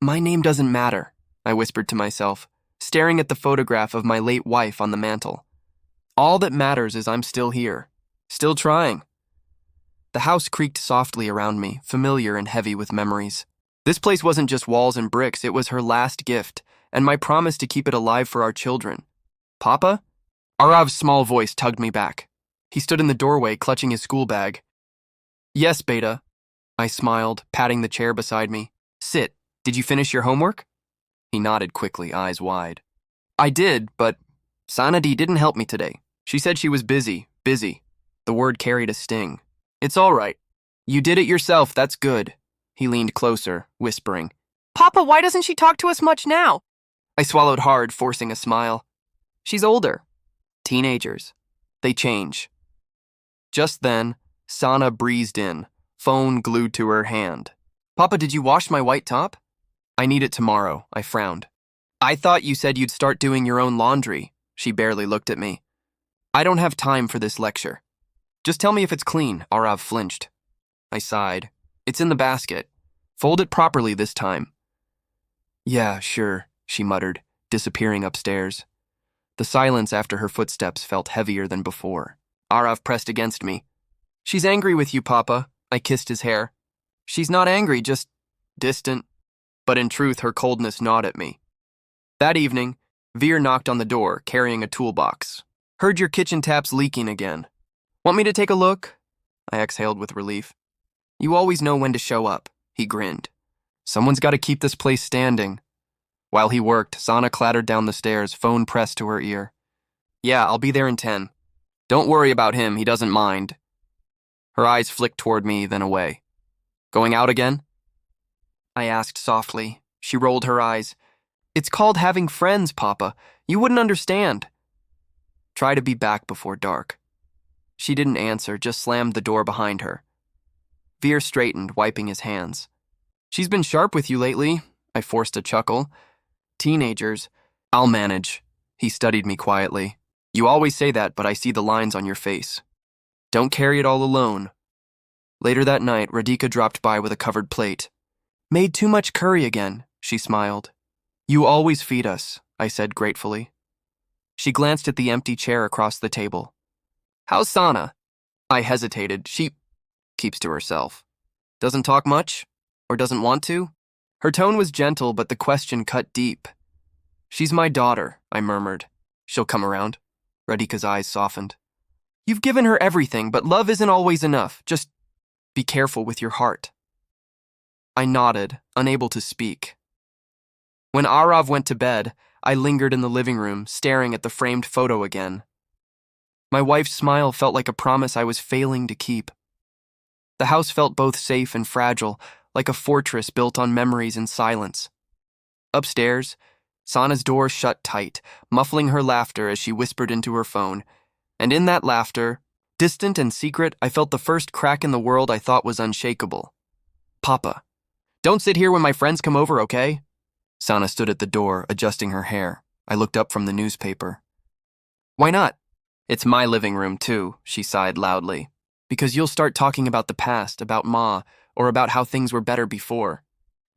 My name doesn't matter, I whispered to myself, staring at the photograph of my late wife on the mantel. All that matters is I'm still here, still trying. The house creaked softly around me, familiar and heavy with memories. This place wasn't just walls and bricks, it was her last gift, and my promise to keep it alive for our children. Papa? Arav's small voice tugged me back. He stood in the doorway, clutching his school bag. Yes, Beta. I smiled, patting the chair beside me. Sit. Did you finish your homework? He nodded quickly, eyes wide. I did, but Sanadi didn't help me today. She said she was busy. The word carried a sting. It's all right. You did it yourself, that's good. He leaned closer, whispering. Papa, why doesn't she talk to us much now? I swallowed hard, forcing a smile. She's older. Teenagers. They change. Just then, Sana breezed in, phone glued to her hand. Papa, did you wash my white top? I need it tomorrow, I frowned. I thought you said you'd start doing your own laundry. She barely looked at me. I don't have time for this lecture. Just tell me if it's clean, Arav flinched. I sighed. It's in the basket. Fold it properly this time. Yeah, sure, she muttered, disappearing upstairs. The silence after her footsteps felt heavier than before. Arav pressed against me. She's angry with you, Papa. I kissed his hair. She's not angry, just distant. But in truth, her coldness gnawed at me. That evening, Veer knocked on the door, carrying a toolbox. Heard your kitchen tap's leaking again. Want me to take a look? I exhaled with relief. You always know when to show up, he grinned. Someone's got to keep this place standing. While he worked, Sana clattered down the stairs, phone pressed to her ear. Yeah, I'll be there in 10. Don't worry about him, he doesn't mind. Her eyes flicked toward me, then away. Going out again? I asked softly. She rolled her eyes. It's called having friends, Papa. You wouldn't understand. Try to be back before dark. She didn't answer, just slammed the door behind her. Veer straightened, wiping his hands. She's been sharp with you lately. I forced a chuckle. Teenagers. I'll manage. He studied me quietly. You always say that, but I see the lines on your face. Don't carry it all alone. Later that night, Radhika dropped by with a covered plate. Made too much curry again, she smiled. You always feed us, I said gratefully. She glanced at the empty chair across the table. How's Sana? I hesitated. She keeps to herself. Doesn't talk much? Or doesn't want to? Her tone was gentle, but the question cut deep. She's my daughter, I murmured. She'll come around. Radhika's eyes softened. You've given her everything, but love isn't always enough. Just be careful with your heart. I nodded, unable to speak. When Arav went to bed, I lingered in the living room, staring at the framed photo again. My wife's smile felt like a promise I was failing to keep. The house felt both safe and fragile, like a fortress built on memories and silence. Upstairs, Sana's door shut tight, muffling her laughter as she whispered into her phone. And in that laughter, distant and secret, I felt the first crack in the world I thought was unshakable. Papa, don't sit here when my friends come over, okay? Sana stood at the door, adjusting her hair. I looked up from the newspaper. Why not? It's my living room, too, she sighed loudly. Because you'll start talking about the past, about Ma, or about how things were better before.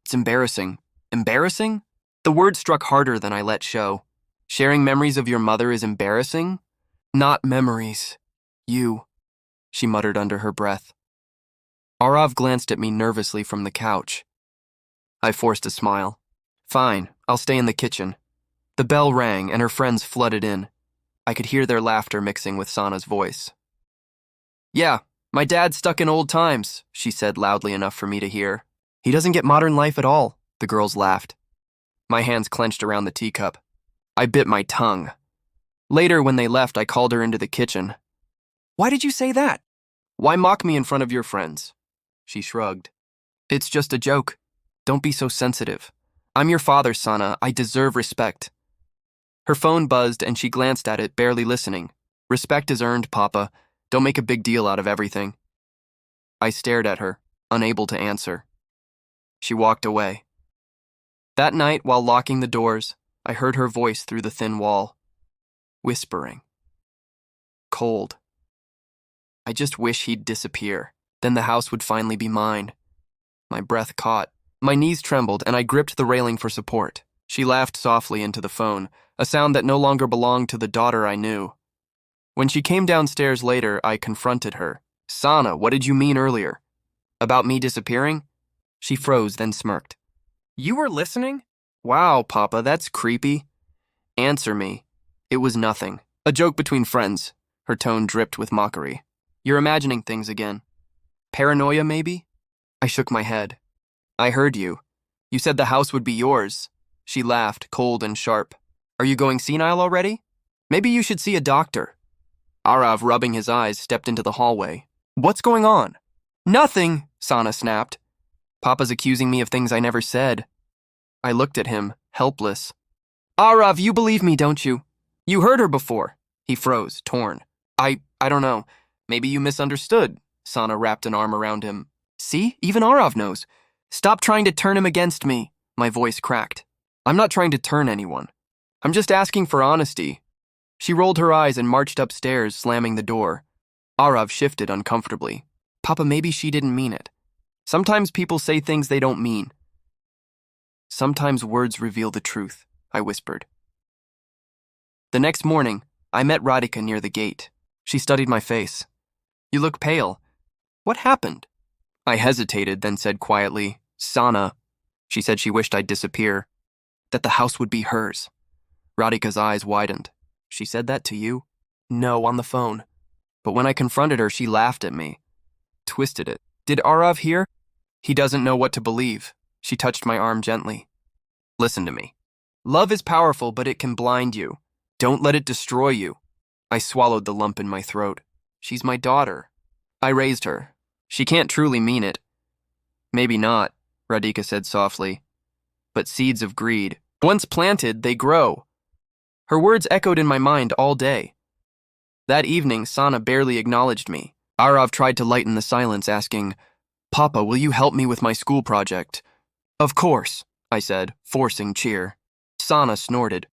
It's embarrassing. Embarrassing? The word struck harder than I let show. Sharing memories of your mother is embarrassing? Not memories. You, she muttered under her breath. Arav glanced at me nervously from the couch. I forced a smile. Fine, I'll stay in the kitchen. The bell rang and her friends flooded in. I could hear their laughter mixing with Sana's voice. Yeah, my dad's stuck in old times, she said loudly enough for me to hear. He doesn't get modern life at all, the girls laughed. My hands clenched around the teacup. I bit my tongue. Later, when they left, I called her into the kitchen. Why did you say that? Why mock me in front of your friends? She shrugged. It's just a joke. Don't be so sensitive. I'm your father, Sana. I deserve respect. Her phone buzzed and she glanced at it, barely listening. Respect is earned, Papa. Don't make a big deal out of everything. I stared at her, unable to answer. She walked away. That night, while locking the doors, I heard her voice through the thin wall. Whispering. Cold. I just wish he'd disappear. Then the house would finally be mine. My breath caught. My knees trembled, and I gripped the railing for support. She laughed softly into the phone, a sound that no longer belonged to the daughter I knew. When she came downstairs later, I confronted her. "Sana, what did you mean earlier? About me disappearing?" She froze, then smirked. "You were listening? Wow, Papa, that's creepy." "Answer me." "It was nothing. A joke between friends." Her tone dripped with mockery. "You're imagining things again. Paranoia, maybe?" I shook my head. "I heard you. You said the house would be yours." She laughed, cold and sharp. "Are you going senile already? Maybe you should see a doctor." Arav, rubbing his eyes, stepped into the hallway. "What's going on?" "Nothing," Sana snapped. "Papa's accusing me of things I never said." I looked at him, helpless. "Arav, you believe me, don't you? You heard her before." He froze, torn. I don't know. Maybe you misunderstood." Sana wrapped an arm around him. "See? Even Arav knows. Stop trying to turn him against me." My voice cracked. "I'm not trying to turn anyone. I'm just asking for honesty." She rolled her eyes and marched upstairs, slamming the door. Arav shifted uncomfortably. "Papa, maybe she didn't mean it. Sometimes people say things they don't mean." "Sometimes words reveal the truth," I whispered. The next morning, I met Radhika near the gate. She studied my face. "You look pale. What happened?" I hesitated, then said quietly, "Sana." She said she wished I'd disappear, that the house would be hers. Radhika's eyes widened. "She said that to you?" "No, on the phone." But when I confronted her, she laughed at me. Twisted it. "Did Arav hear?" "He doesn't know what to believe." She touched my arm gently. "Listen to me. Love is powerful, but it can blind you. Don't let it destroy you." I swallowed the lump in my throat. "She's my daughter." I raised her. "She can't truly mean it." "Maybe not," Radhika said softly. "But seeds of greed, once planted, they grow." Her words echoed in my mind all day. That evening, Sana barely acknowledged me. Arav tried to lighten the silence, asking, "Papa, will you help me with my school project?" "Of course," I said, forcing cheer. Sana snorted.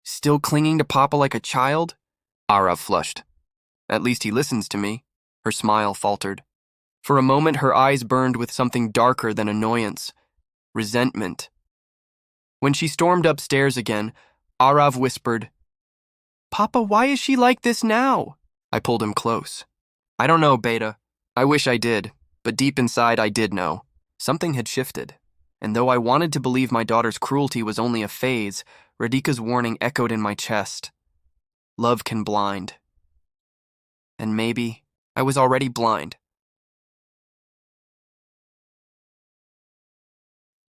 "Still clinging to Papa like a child?" Arav flushed. "At least he listens to me." Her smile faltered. For a moment, her eyes burned with something darker than annoyance. Resentment. When she stormed upstairs again, Arav whispered, "Papa, why is she like this now?" I pulled him close. "I don't know, Beta. I wish I did, but deep inside I did know. Something had shifted. And though I wanted to believe my daughter's cruelty was only a phase, Radhika's warning echoed in my chest. Love can blind. And maybe I was already blind.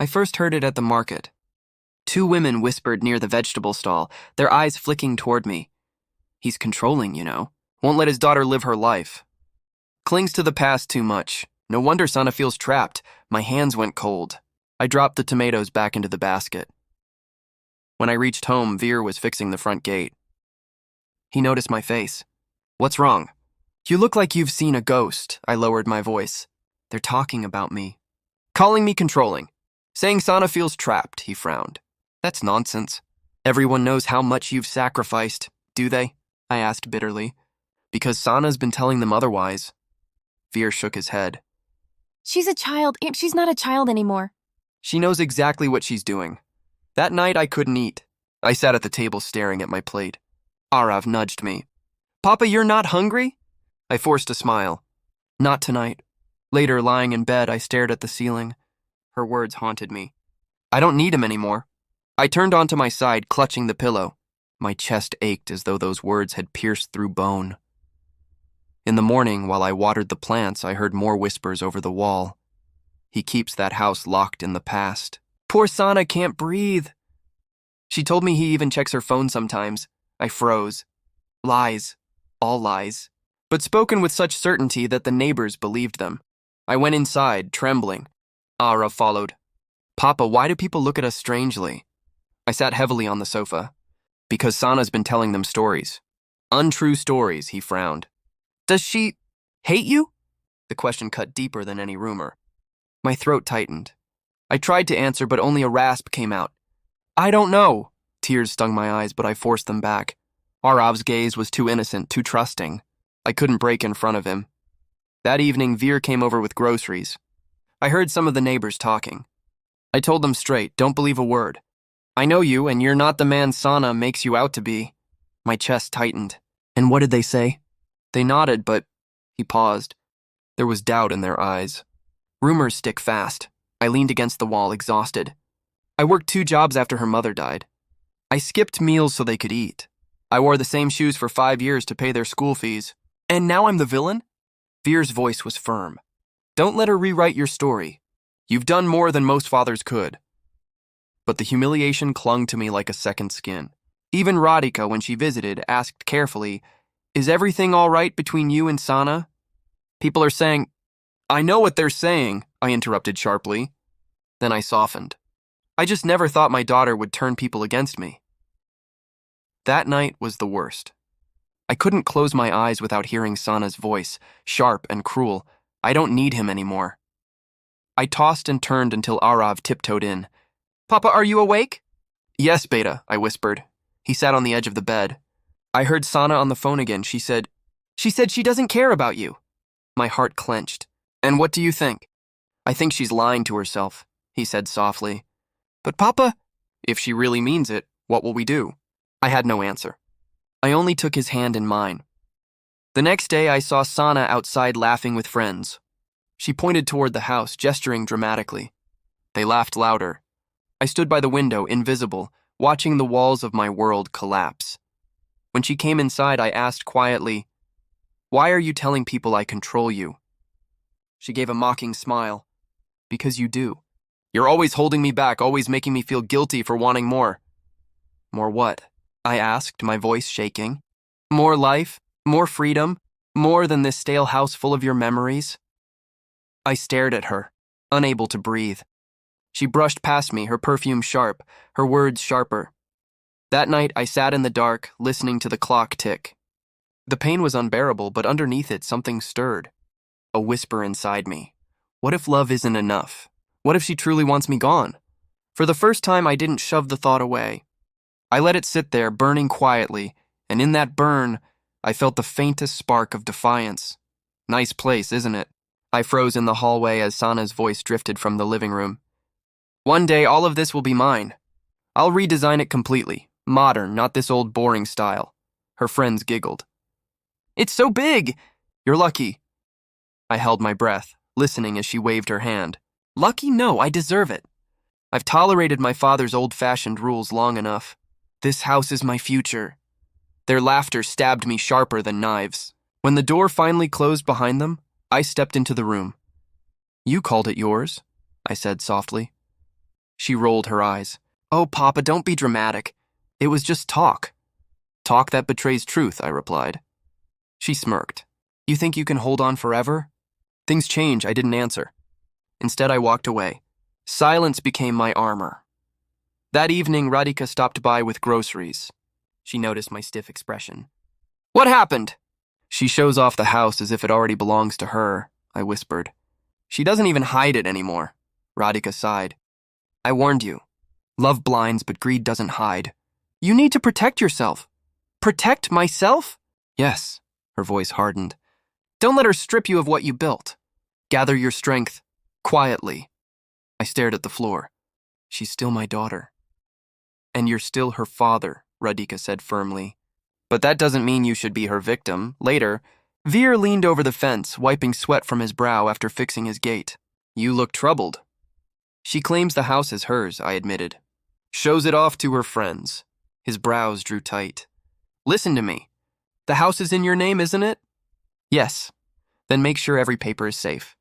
I first heard it at the market. 2 women whispered near the vegetable stall, their eyes flicking toward me. "He's controlling, you know. Won't let his daughter live her life. Clings to the past too much. No wonder Sana feels trapped." My hands went cold. I dropped the tomatoes back into the basket. When I reached home, Veer was fixing the front gate. He noticed my face. "What's wrong?" "You look like you've seen a ghost." I lowered my voice. "They're talking about me. Calling me controlling. Saying Sana feels trapped," he frowned. "That's nonsense. Everyone knows how much you've sacrificed, do they?" I asked bitterly. "Because Sana's been telling them otherwise." Veer shook his head. "She's a child. She's not a child anymore." "She knows exactly what she's doing. That night I couldn't eat. I sat at the table staring at my plate. Arav nudged me. "Papa, you're not hungry?" I forced a smile. "Not tonight." Later, lying in bed, I stared at the ceiling. Her words haunted me. "I don't need him anymore." I turned onto my side, clutching the pillow. My chest ached as though those words had pierced through bone. In the morning, while I watered the plants, I heard more whispers over the wall. "He keeps that house locked in the past. Poor Sana can't breathe." She told me he even checks her phone sometimes. I froze. Lies. All lies. But spoken with such certainty that the neighbors believed them. I went inside, trembling. Ara followed. "Papa, why do people look at us strangely?" I sat heavily on the sofa. "Because Sana's been telling them stories." "Untrue stories," he frowned. "Does she hate you?" The question cut deeper than any rumor. My throat tightened. I tried to answer, but only a rasp came out. "I don't know." Tears stung my eyes, but I forced them back. Arav's gaze was too innocent, too trusting. I couldn't break in front of him. That evening, Veer came over with groceries. I heard some of the neighbors talking. I told them straight, don't believe a word. I know you, and you're not the man Sana makes you out to be. My chest tightened. And what did they say? They nodded, but he paused. There was doubt in their eyes. Rumors stick fast. I leaned against the wall, exhausted. I worked 2 jobs after her mother died. I skipped meals so they could eat. I wore the same shoes for 5 years to pay their school fees. And now I'm the villain? Veer's voice was firm. Don't let her rewrite your story. You've done more than most fathers could. But the humiliation clung to me like a second skin. Even Radhika, when she visited, asked carefully, Is everything all right between you and Sana? People are saying, I know what they're saying, I interrupted sharply. Then I softened. I just never thought my daughter would turn people against me. That night was the worst. I couldn't close my eyes without hearing Sana's voice, sharp and cruel. I don't need him anymore. I tossed and turned until Arav tiptoed in. Papa, are you awake? Yes, Beta, I whispered. He sat on the edge of the bed. I heard Sana on the phone again. She said she doesn't care about you. My heart clenched. And what do you think? I think she's lying to herself, he said softly. But Papa, if she really means it, what will we do? I had no answer. I only took his hand in mine. The next day I saw Sana outside laughing with friends. She pointed toward the house, gesturing dramatically. They laughed louder. I stood by the window, invisible, watching the walls of my world collapse. When she came inside, I asked quietly, Why are you telling people I control you? She gave a mocking smile. Because you do. You're always holding me back, always making me feel guilty for wanting more. More what? I asked, my voice shaking. More life, more freedom, more than this stale house full of your memories. I stared at her, unable to breathe. She brushed past me, her perfume sharp, her words sharper. That night, I sat in the dark, listening to the clock tick. The pain was unbearable, but underneath it, something stirred. A whisper inside me. What if love isn't enough? What if she truly wants me gone? For the first time, I didn't shove the thought away. I let it sit there, burning quietly, and in that burn, I felt the faintest spark of defiance. Nice place, isn't it? I froze in the hallway as Sana's voice drifted from the living room. One day, all of this will be mine. I'll redesign it completely. Modern, not this old boring style. Her friends giggled. It's so big! You're lucky. I held my breath, listening as she waved her hand. Lucky? No, I deserve it. I've tolerated my father's old-fashioned rules long enough. This house is my future. Their laughter stabbed me sharper than knives. When the door finally closed behind them, I stepped into the room. You called it yours, I said softly. She rolled her eyes. Oh, Papa, don't be dramatic. It was just talk. Talk that betrays truth, I replied. She smirked. You think you can hold on forever? Things change, I didn't answer. Instead, I walked away. Silence became my armor. That evening, Radhika stopped by with groceries. She noticed my stiff expression. What happened? She shows off the house as if it already belongs to her, I whispered. She doesn't even hide it anymore. Radhika sighed. I warned you. Love blinds, but greed doesn't hide. You need to protect yourself. Protect myself? Yes, her voice hardened. Don't let her strip you of what you built. Gather your strength, quietly. I stared at the floor. She's still my daughter. And you're still her father, Radhika said firmly. But that doesn't mean you should be her victim. Later, Veer leaned over the fence, wiping sweat from his brow after fixing his gate. You look troubled. She claims the house is hers, I admitted. Shows it off to her friends. His brows drew tight. Listen to me. The house is in your name, isn't it? Yes. Then make sure every paper is safe.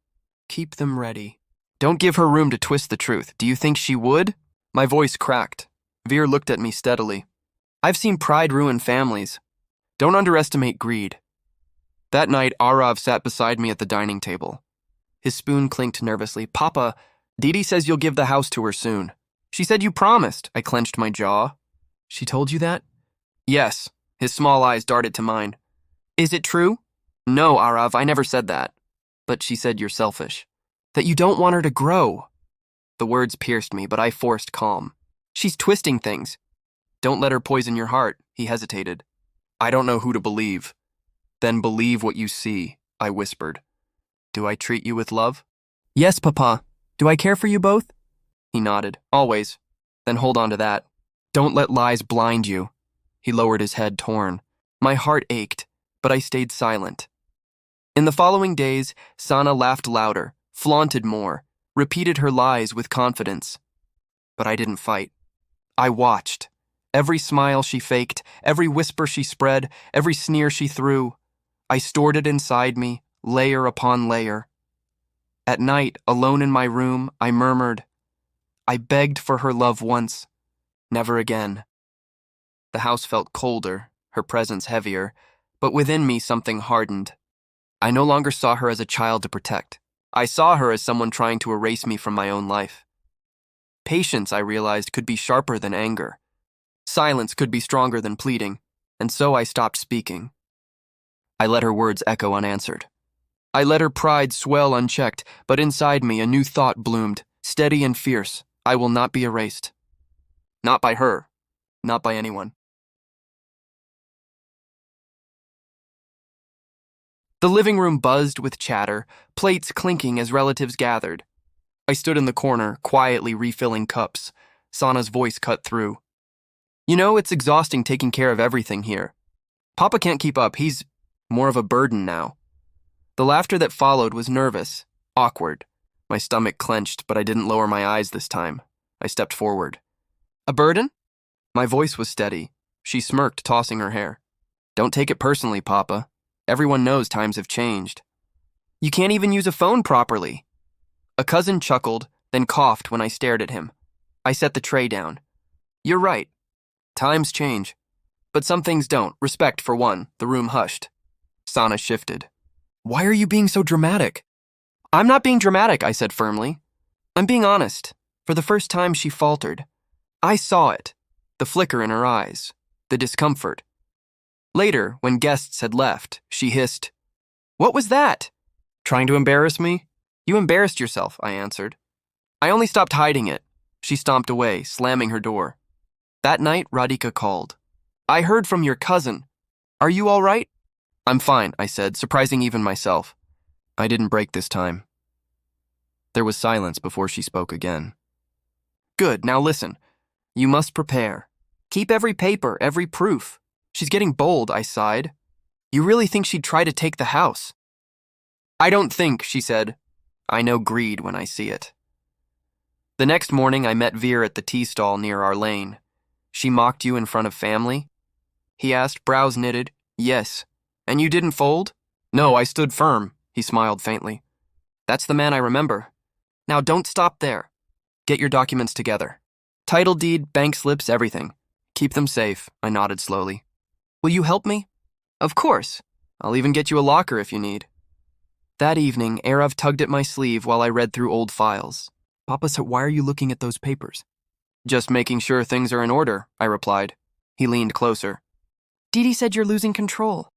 Keep them ready. Don't give her room to twist the truth. Do you think she would? My voice cracked. Veer looked at me steadily. I've seen pride ruin families. Don't underestimate greed. That night, Arav sat beside me at the dining table. His spoon clinked nervously. Papa, Didi says you'll give the house to her soon. She said you promised. I clenched my jaw. She told you that? Yes. His small eyes darted to mine. Is it true? No, Arav, I never said that. But she said you're selfish. That you don't want her to grow. The words pierced me, but I forced calm. She's twisting things. Don't let her poison your heart, he hesitated. I don't know who to believe. Then believe what you see, I whispered. Do I treat you with love? Yes, Papa. Do I care for you both? He nodded. Always. Then hold on to that. Don't let lies blind you. He lowered his head, torn. My heart ached, but I stayed silent. In the following days, Sana laughed louder, flaunted more, repeated her lies with confidence. But I didn't fight. I watched. Every smile she faked, every whisper she spread, every sneer she threw. I stored it inside me, layer upon layer. At night, alone in my room, I murmured, I begged for her love once, never again. The house felt colder, her presence heavier, but within me something hardened. I no longer saw her as a child to protect. I saw her as someone trying to erase me from my own life. Patience, I realized, could be sharper than anger. Silence could be stronger than pleading, and so I stopped speaking. I let her words echo unanswered. I let her pride swell unchecked, but inside me a new thought bloomed, steady and fierce. I will not be erased. Not by her, not by anyone. The living room buzzed with chatter, plates clinking as relatives gathered. I stood in the corner, quietly refilling cups. Sana's voice cut through. You know, it's exhausting taking care of everything here. Papa can't keep up. He's more of a burden now. The laughter that followed was nervous, awkward. My stomach clenched, but I didn't lower my eyes this time. I stepped forward. A burden? My voice was steady. She smirked, tossing her hair. Don't take it personally, Papa. Everyone knows times have changed. You can't even use a phone properly. A cousin chuckled, then coughed when I stared at him. I set the tray down. You're right. Times change. But some things don't. Respect, for one. The room hushed. Sana shifted. Why are you being so dramatic? I'm not being dramatic, I said firmly. I'm being honest. For the first time, she faltered. I saw it. The flicker in her eyes. The discomfort. Later, when guests had left, she hissed, What was that? Trying to embarrass me? You embarrassed yourself, I answered. I only stopped hiding it. She stomped away, slamming her door. That night, Radhika called. I heard from your cousin. Are you all right? I'm fine, I said, surprising even myself. I didn't break this time. There was silence before she spoke again. Good, now listen. You must prepare. Keep every paper, every proof. She's getting bold, I sighed. You really think she'd try to take the house? I don't think, she said. I know greed when I see it. The next morning, I met Veer at the tea stall near our lane. She mocked you in front of family? He asked, brows knitted. Yes. And you didn't fold? No, I stood firm, he smiled faintly. That's the man I remember. Now don't stop there. Get your documents together. Title deed, bank slips, everything. Keep them safe, I nodded slowly. Will you help me? Of course. I'll even get you a locker if you need. That evening, Arav tugged at my sleeve while I read through old files. Papa said, why are you looking at those papers? Just making sure things are in order, I replied. He leaned closer. Didi said you're losing control.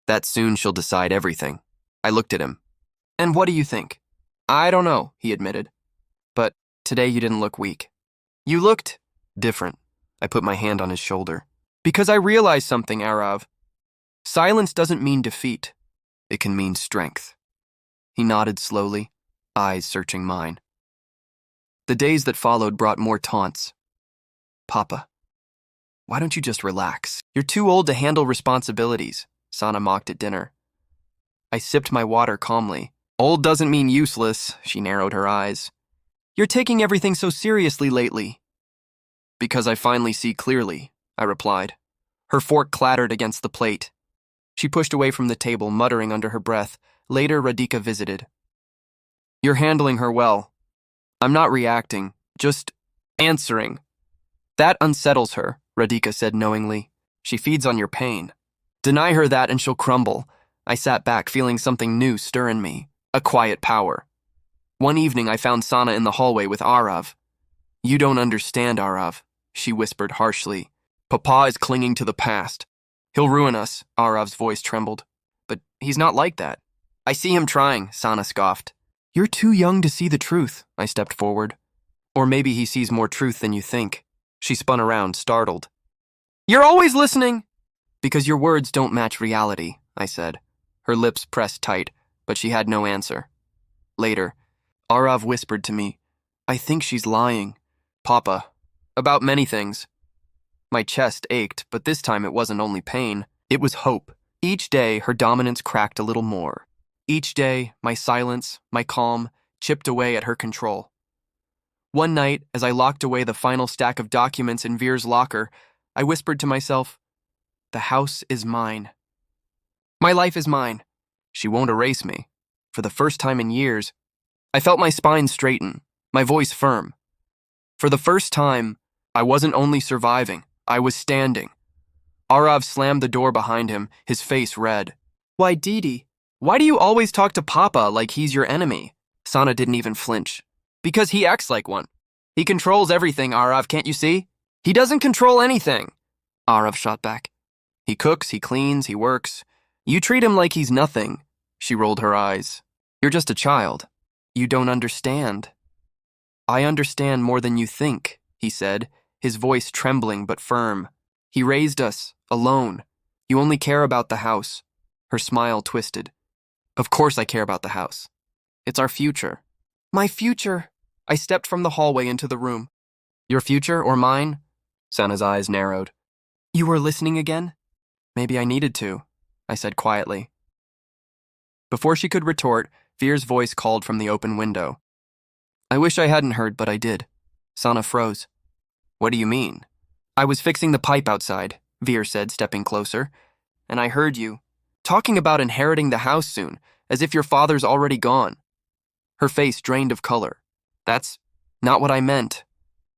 That soon she'll decide everything. I looked at him. And what do you think? I don't know, he admitted. But today you didn't look weak. You looked different. I put my hand on his shoulder. Because I realized something, Arav. Silence doesn't mean defeat. It can mean strength. He nodded slowly, eyes searching mine. The days that followed brought more taunts. Papa, why don't you just relax? You're too old to handle responsibilities, Sana mocked at dinner. I sipped my water calmly. Old doesn't mean useless, she narrowed her eyes. You're taking everything so seriously lately. Because I finally see clearly, I replied. Her fork clattered against the plate. She pushed away from the table, muttering under her breath. Later, Radhika visited. You're handling her well. I'm not reacting, just answering. That unsettles her, Radhika said knowingly. She feeds on your pain. Deny her that and she'll crumble. I sat back, feeling something new stir in me, a quiet power. One evening, I found Sana in the hallway with Arav. You don't understand, Arav, she whispered harshly. Papa is clinging to the past. He'll ruin us, Arav's voice trembled. But he's not like that. I see him trying, Sana scoffed. You're too young to see the truth, I stepped forward. Or maybe he sees more truth than you think. She spun around, startled. You're always listening! Because your words don't match reality, I said. Her lips pressed tight, but she had no answer. Later, Arav whispered to me, I think she's lying. Papa. About many things. My chest ached, but this time it wasn't only pain. It was hope. Each day, her dominance cracked a little more. Each day, my silence, my calm, chipped away at her control. One night, as I locked away the final stack of documents in Veer's locker, I whispered to myself, "The house is mine. My life is mine. She won't erase me." For the first time in years, I felt my spine straighten, my voice firm. For the first time, I wasn't only surviving, I was standing. Arav slammed the door behind him, his face red. "Why, Didi, why do you always talk to Papa like he's your enemy?" Sana didn't even flinch. "Because he acts like one. He controls everything, Arav, can't you see? He doesn't control anything," Arav shot back. "He cooks, he cleans, he works. You treat him like he's nothing." She rolled her eyes. "You're just a child. You don't understand." "I understand more than you think," he said, his voice trembling but firm. "He raised us, alone. You only care about the house." Her smile twisted. "Of course I care about the house. It's our future." "My future." I stepped from the hallway into the room. "Your future or mine?" Sana's eyes narrowed. "You were listening again?" "Maybe I needed to," I said quietly. Before she could retort, Veer's voice called from the open window. I wish I hadn't heard, but I did. Sana froze. "What do you mean?" "I was fixing the pipe outside," Veer said, stepping closer. "And I heard you talking about inheriting the house soon, as if your father's already gone." Her face drained of color. "That's not what I meant."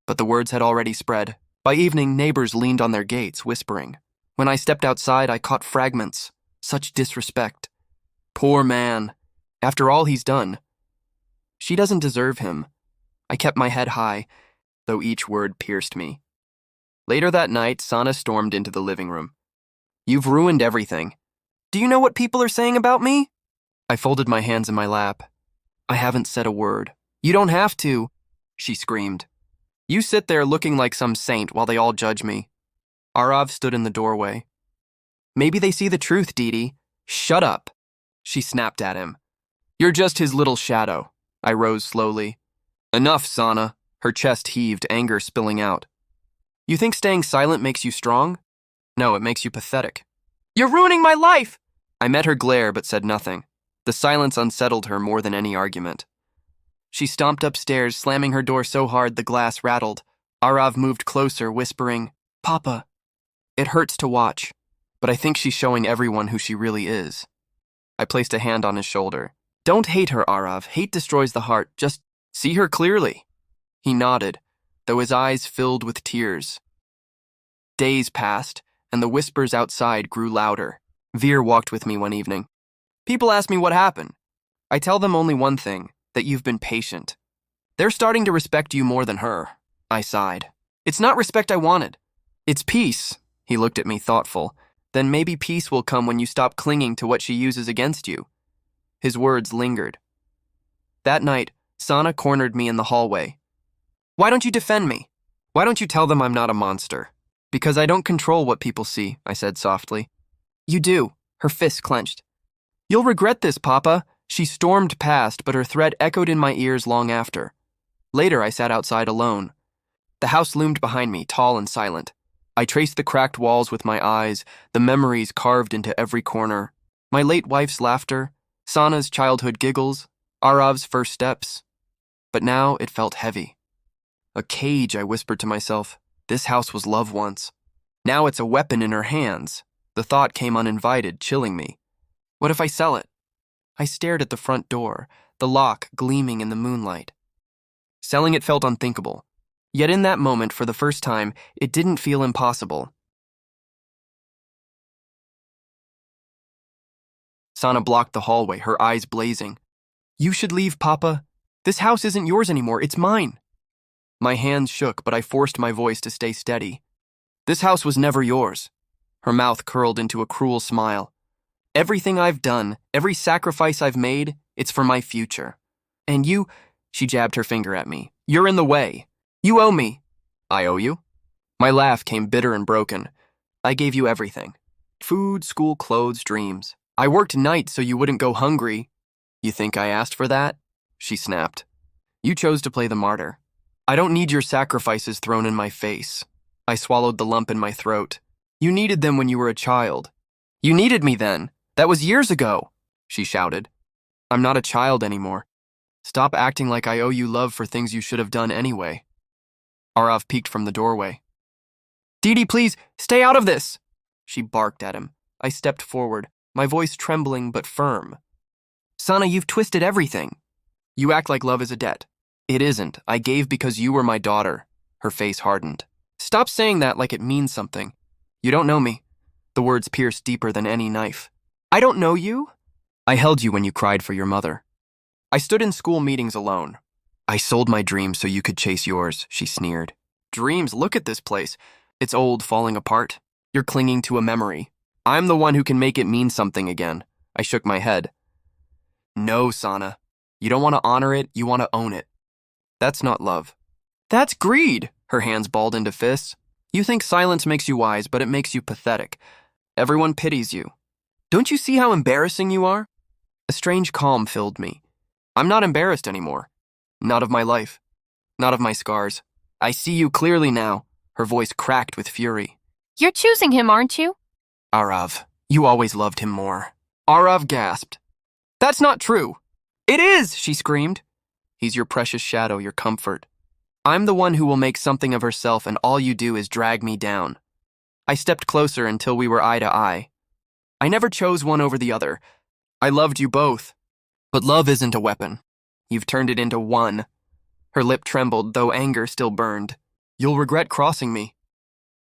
But the words had already spread. By evening, neighbors leaned on their gates, whispering. When I stepped outside, I caught fragments. Such disrespect. Poor man. After all he's done. She doesn't deserve him. I kept my head high, though each word pierced me. Later that night, Sana stormed into the living room. "You've ruined everything. Do you know what people are saying about me?" I folded my hands in my lap. "I haven't said a word." "You don't have to," she screamed. "You sit there looking like some saint while they all judge me." Arav stood in the doorway. "Maybe they see the truth, Didi." "Shut up," she snapped at him. "You're just his little shadow." I rose slowly. "Enough, Sana." Her chest heaved, anger spilling out. "You think staying silent makes you strong? No, it makes you pathetic." "You're ruining my life!" I met her glare but said nothing. The silence unsettled her more than any argument. She stomped upstairs, slamming her door so hard the glass rattled. Arav moved closer, whispering, "Papa." It hurts to watch, but I think she's showing everyone who she really is. I placed a hand on his shoulder. "Don't hate her, Arav. Hate destroys the heart. Just see her clearly." He nodded, though his eyes filled with tears. Days passed, and the whispers outside grew louder. Veer walked with me one evening. People ask me what happened. I tell them only one thing, that you've been patient. They're starting to respect you more than her. I sighed. It's not respect I wanted. It's peace. He looked at me thoughtful. Then maybe peace will come when you stop clinging to what she uses against you. His words lingered. That night, Sana cornered me in the hallway. "Why don't you defend me? Why don't you tell them I'm not a monster?" "Because I don't control what people see," I said softly. "You do," her fists clenched. "You'll regret this, Papa." She stormed past, but her threat echoed in my ears long after. Later, I sat outside alone. The house loomed behind me, tall and silent. I traced the cracked walls with my eyes, the memories carved into every corner. My late wife's laughter, Sana's childhood giggles, Arav's first steps. But now it felt heavy. A cage, I whispered to myself. This house was love once. Now it's a weapon in her hands. The thought came uninvited, chilling me. What if I sell it? I stared at the front door, the lock gleaming in the moonlight. Selling it felt unthinkable. Yet in that moment, for the first time, it didn't feel impossible. Sana blocked the hallway, her eyes blazing. "You should leave, Papa. This house isn't yours anymore, it's mine." My hands shook, but I forced my voice to stay steady. "This house was never yours." Her mouth curled into a cruel smile. "Everything I've done, every sacrifice I've made, it's for my future. And you," she jabbed her finger at me, "you're in the way. You owe me." "I owe you?" My laugh came bitter and broken. "I gave you everything. Food, school, clothes, dreams. I worked nights so you wouldn't go hungry." "You think I asked for that?" She snapped. "You chose to play the martyr. I don't need your sacrifices thrown in my face. I swallowed the lump in my throat. You needed them when you were a child. You needed me then. That was years ago, she shouted. I'm not a child anymore. Stop acting like I owe you love for things you should have done anyway. Arav peeked from the doorway. Didi, please, stay out of this, she barked at him. I stepped forward, my voice trembling but firm. Sana, you've twisted everything. You act like love is a debt. It isn't. I gave because you were my daughter. Her face hardened. Stop saying that like it means something. You don't know me. The words pierced deeper than any knife. I don't know you? I held you when you cried for your mother. I stood in school meetings alone. I sold my dreams so you could chase yours, she sneered. Dreams, look at this place. It's old, falling apart. You're clinging to a memory. I'm the one who can make it mean something again. I shook my head. No, Sana. You don't want to honor it, you want to own it. That's not love. That's greed, her hands balled into fists. You think silence makes you wise, but it makes you pathetic. Everyone pities you. Don't you see how embarrassing you are? A strange calm filled me. I'm not embarrassed anymore. Not of my life. Not of my scars. I see you clearly now. Her voice cracked with fury. You're choosing him, aren't you? Arav, you always loved him more. Arav gasped. That's not true. It is, she screamed. He's your precious shadow, your comfort. I'm the one who will make something of herself, and all you do is drag me down. I stepped closer until we were eye to eye. I never chose one over the other. I loved you both. But love isn't a weapon. You've turned it into one. Her lip trembled, though anger still burned. You'll regret crossing me.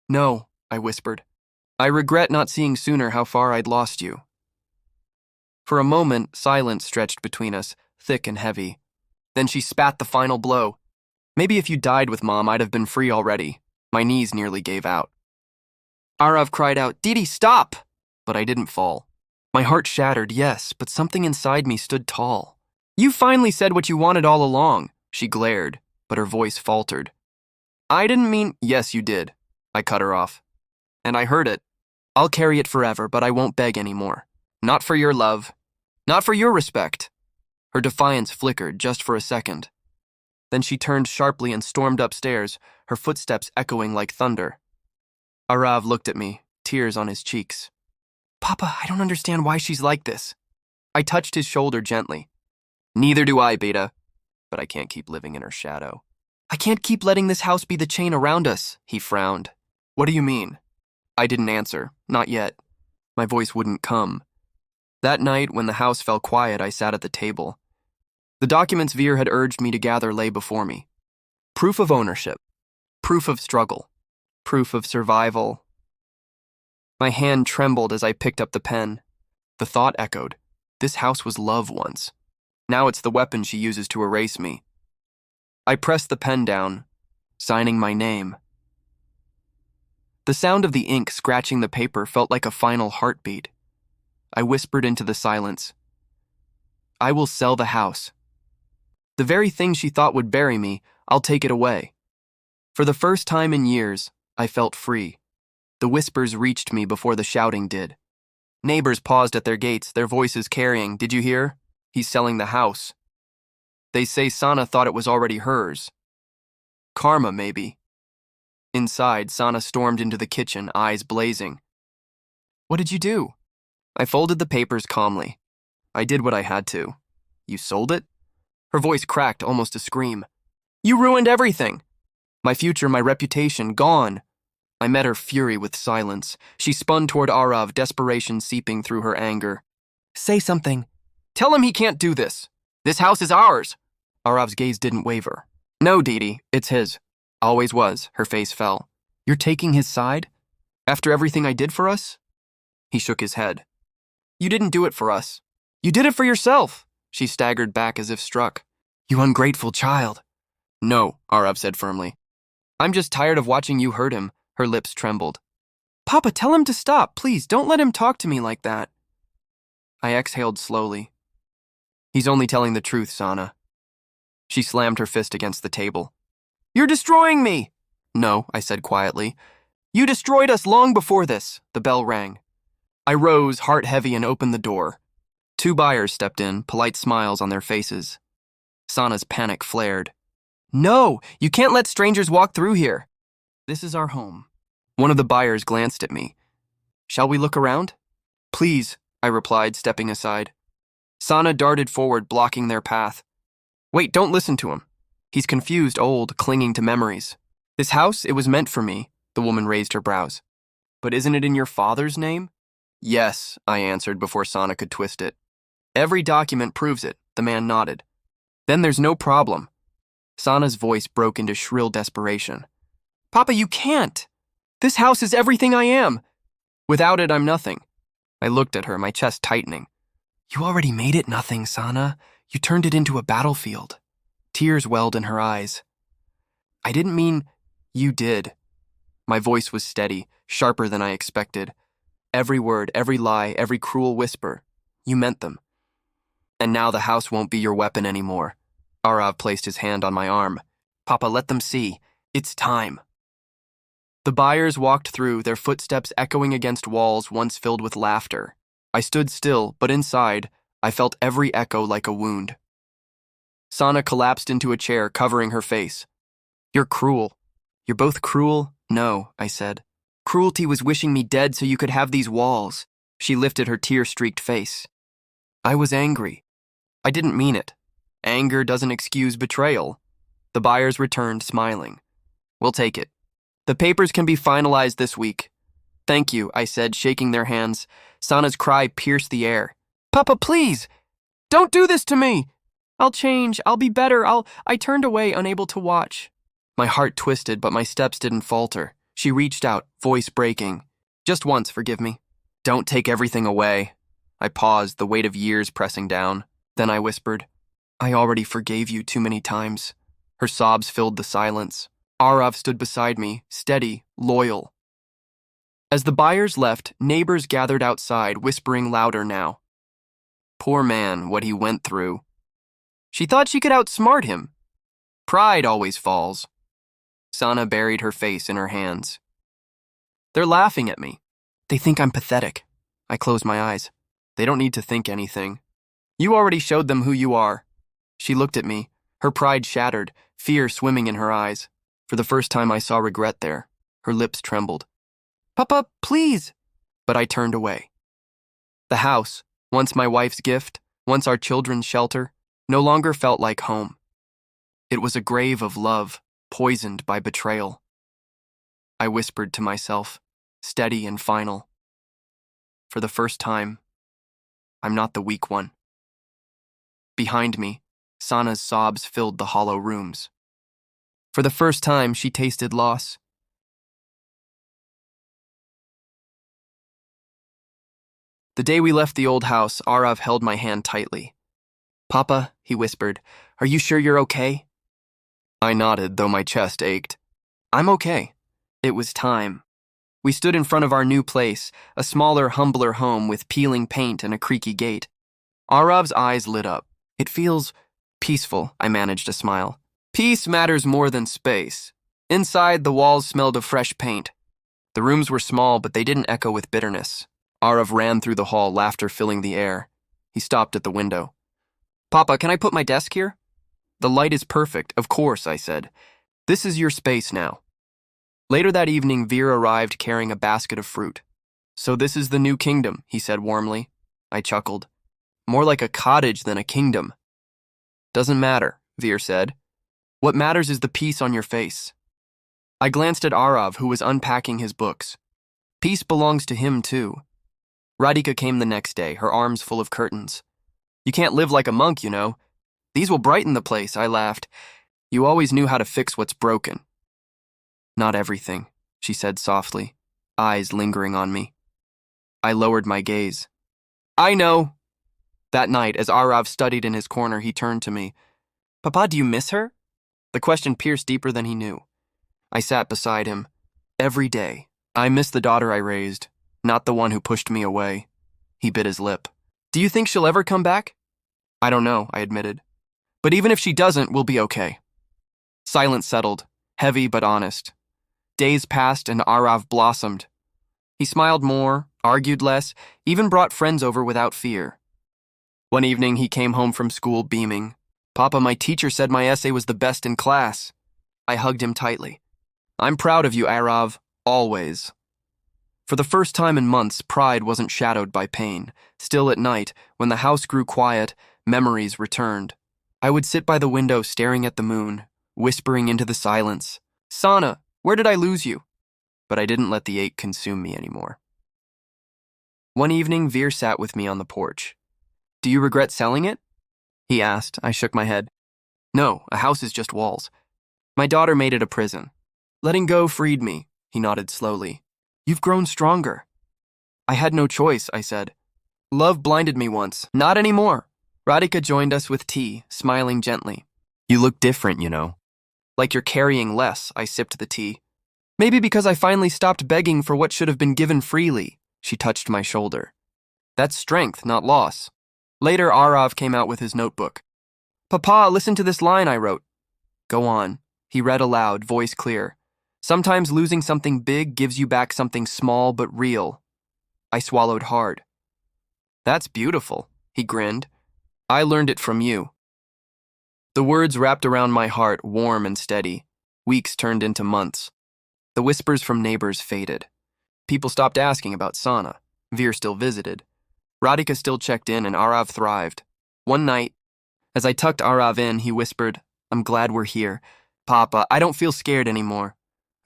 No, I whispered. I regret not seeing sooner how far I'd lost you. For a moment, silence stretched between us, thick and heavy. Then she spat the final blow. Maybe if you died with Mom, I'd have been free already. My knees nearly gave out. Arav cried out, Didi, stop! But I didn't fall. My heart shattered, yes, but something inside me stood tall. You finally said what you wanted all along, she glared, but her voice faltered. I didn't mean, yes, you did. I cut her off. And I heard it. I'll carry it forever, but I won't beg anymore. Not for your love. Not for your respect. Her defiance flickered just for a second. Then she turned sharply and stormed upstairs, her footsteps echoing like thunder. Arav looked at me, tears on his cheeks. Papa, I don't understand why she's like this. I touched his shoulder gently. Neither do I, Beta. But I can't keep living in her shadow. I can't keep letting this house be the chain around us, he frowned. What do you mean? I didn't answer, not yet. My voice wouldn't come. That night, when the house fell quiet, I sat at the table. The documents Veer had urged me to gather lay before me. Proof of ownership. Proof of struggle. Proof of survival. My hand trembled as I picked up the pen. The thought echoed. This house was love once. Now it's the weapon she uses to erase me. I pressed the pen down, signing my name. The sound of the ink scratching the paper felt like a final heartbeat. I whispered into the silence. I will sell the house. The very thing she thought would bury me, I'll take it away. For the first time in years, I felt free. The whispers reached me before the shouting did. Neighbors paused at their gates, their voices carrying, "Did you hear? He's selling the house." They say Sana thought it was already hers. Karma, maybe. Inside, Sana stormed into the kitchen, eyes blazing. What did you do? I folded the papers calmly. I did what I had to. You sold it? Her voice cracked, almost a scream. You ruined everything. My future, my reputation, gone. I met her fury with silence. She spun toward Arav, desperation seeping through her anger. Say something. Tell him he can't do this. This house is ours. Arav's gaze didn't waver. No, Didi, it's his. Always was. Her face fell. You're taking his side? After everything I did for us? He shook his head. You didn't do it for us. You did it for yourself. She staggered back as if struck. You ungrateful child. No, Arav said firmly. I'm just tired of watching you hurt him. Her lips trembled. Papa, tell him to stop. Please, don't let him talk to me like that. I exhaled slowly. He's only telling the truth, Sana. She slammed her fist against the table. You're destroying me! No, I said quietly. You destroyed us long before this. The bell rang. I rose, heart heavy, and opened the door. 2 buyers stepped in, polite smiles on their faces. Sana's panic flared. No, you can't let strangers walk through here. This is our home. One of the buyers glanced at me. Shall we look around? Please, I replied, stepping aside. Sana darted forward, blocking their path. Wait, don't listen to him. He's confused, old, clinging to memories. This house, it was meant for me, the woman raised her brows. But isn't it in your father's name? Yes, I answered before Sana could twist it. Every document proves it, the man nodded. Then there's no problem. Sana's voice broke into shrill desperation. Papa, you can't! This house is everything I am! Without it, I'm nothing. I looked at her, my chest tightening. You already made it nothing, Sana. You turned it into a battlefield. Tears welled in her eyes. I didn't mean you did. My voice was steady, sharper than I expected. Every word, every lie, every cruel whisper. You meant them. And now the house won't be your weapon anymore. Arav placed his hand on my arm. Papa, let them see. It's time. The buyers walked through, their footsteps echoing against walls once filled with laughter. I stood still, but inside, I felt every echo like a wound. Sana collapsed into a chair, covering her face. You're cruel. You're both cruel? No, I said. Cruelty was wishing me dead so you could have these walls. She lifted her tear-streaked face. I was angry. I didn't mean it. Anger doesn't excuse betrayal. The buyers returned, smiling. We'll take it. The papers can be finalized this week. Thank you, I said, shaking their hands. Sana's cry pierced the air. Papa, please! Don't do this to me! I'll change. I'll be better. I turned away, unable to watch. My heart twisted, but my steps didn't falter. She reached out, voice breaking. Just once, forgive me. Don't take everything away. I paused, the weight of years pressing down. Then I whispered, I already forgave you too many times. Her sobs filled the silence. Arav stood beside me, steady, loyal. As the buyers left, neighbors gathered outside, whispering louder now. Poor man, what he went through. She thought she could outsmart him. Pride always falls. Sana buried her face in her hands. They're laughing at me. They think I'm pathetic. I closed my eyes. They don't need to think anything. You already showed them who you are. She looked at me, her pride shattered, fear swimming in her eyes. For the first time I saw regret there. Her lips trembled. Papa, please! But I turned away. The house, once my wife's gift, once our children's shelter, no longer felt like home. It was a grave of love, poisoned by betrayal. I whispered to myself, steady and final. For the first time, I'm not the weak one. Behind me, Sana's sobs filled the hollow rooms. For the first time, she tasted loss. The day we left the old house, Arav held my hand tightly. Papa, he whispered, are you sure you're okay? I nodded, though my chest ached. I'm okay. It was time. We stood in front of our new place, a smaller, humbler home with peeling paint and a creaky gate. Arav's eyes lit up. It feels peaceful, I managed to smile. Peace matters more than space. Inside, the walls smelled of fresh paint. The rooms were small, but they didn't echo with bitterness. Arav ran through the hall, laughter filling the air. He stopped at the window. Papa, can I put my desk here? The light is perfect, of course, I said. This is your space now. Later that evening, Veer arrived carrying a basket of fruit. So this is the new kingdom, he said warmly. I chuckled. More like a cottage than a kingdom. Doesn't matter, Veer said. What matters is the peace on your face. I glanced at Arav, who was unpacking his books. Peace belongs to him, too. Radhika came the next day, her arms full of curtains. You can't live like a monk, you know. These will brighten the place, I laughed. You always knew how to fix what's broken. Not everything, she said softly, eyes lingering on me. I lowered my gaze. I know. That night, as Arav studied in his corner, he turned to me. Papa, do you miss her? The question pierced deeper than he knew. I sat beside him. Every day, I miss the daughter I raised, not the one who pushed me away. He bit his lip. Do you think she'll ever come back? I don't know, I admitted. But even if she doesn't, we'll be okay. Silence settled, heavy but honest. Days passed and Arav blossomed. He smiled more, argued less, even brought friends over without fear. One evening, he came home from school beaming. Papa, my teacher said my essay was the best in class. I hugged him tightly. I'm proud of you, Arav, always. For the first time in months, pride wasn't shadowed by pain. Still at night, when the house grew quiet, memories returned. I would sit by the window staring at the moon, whispering into the silence, Sana, where did I lose you? But I didn't let the ache consume me anymore. One evening, Veer sat with me on the porch. Do you regret selling it? He asked. I shook my head. No, a house is just walls. My daughter made it a prison. Letting go freed me, he nodded slowly. You've grown stronger. I had no choice, I said. Love blinded me once. Not anymore. Radhika joined us with tea, smiling gently. You look different, you know. Like you're carrying less, I sipped the tea. Maybe because I finally stopped begging for what should have been given freely. She touched my shoulder. That's strength, not loss. Later, Arav came out with his notebook. Papa, listen to this line I wrote. Go on. He read aloud, voice clear. Sometimes losing something big gives you back something small but real. I swallowed hard. That's beautiful, he grinned. I learned it from you. The words wrapped around my heart, warm and steady. Weeks turned into months. The whispers from neighbors faded. People stopped asking about Sana. Veer still visited. Radhika still checked in and Arav thrived. One night, as I tucked Arav in, he whispered, I'm glad we're here. Papa, I don't feel scared anymore.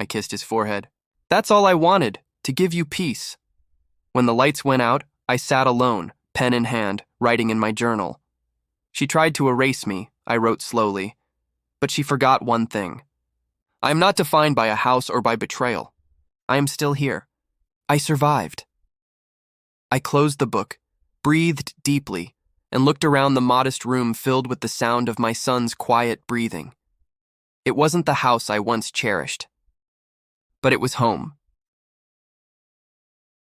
I kissed his forehead. That's all I wanted, to give you peace. When the lights went out, I sat alone, pen in hand, writing in my journal. She tried to erase me, I wrote slowly. But she forgot one thing. I am not defined by a house or by betrayal. I am still here. I survived. I closed the book, breathed deeply, and looked around the modest room filled with the sound of my son's quiet breathing. It wasn't the house I once cherished, but it was home.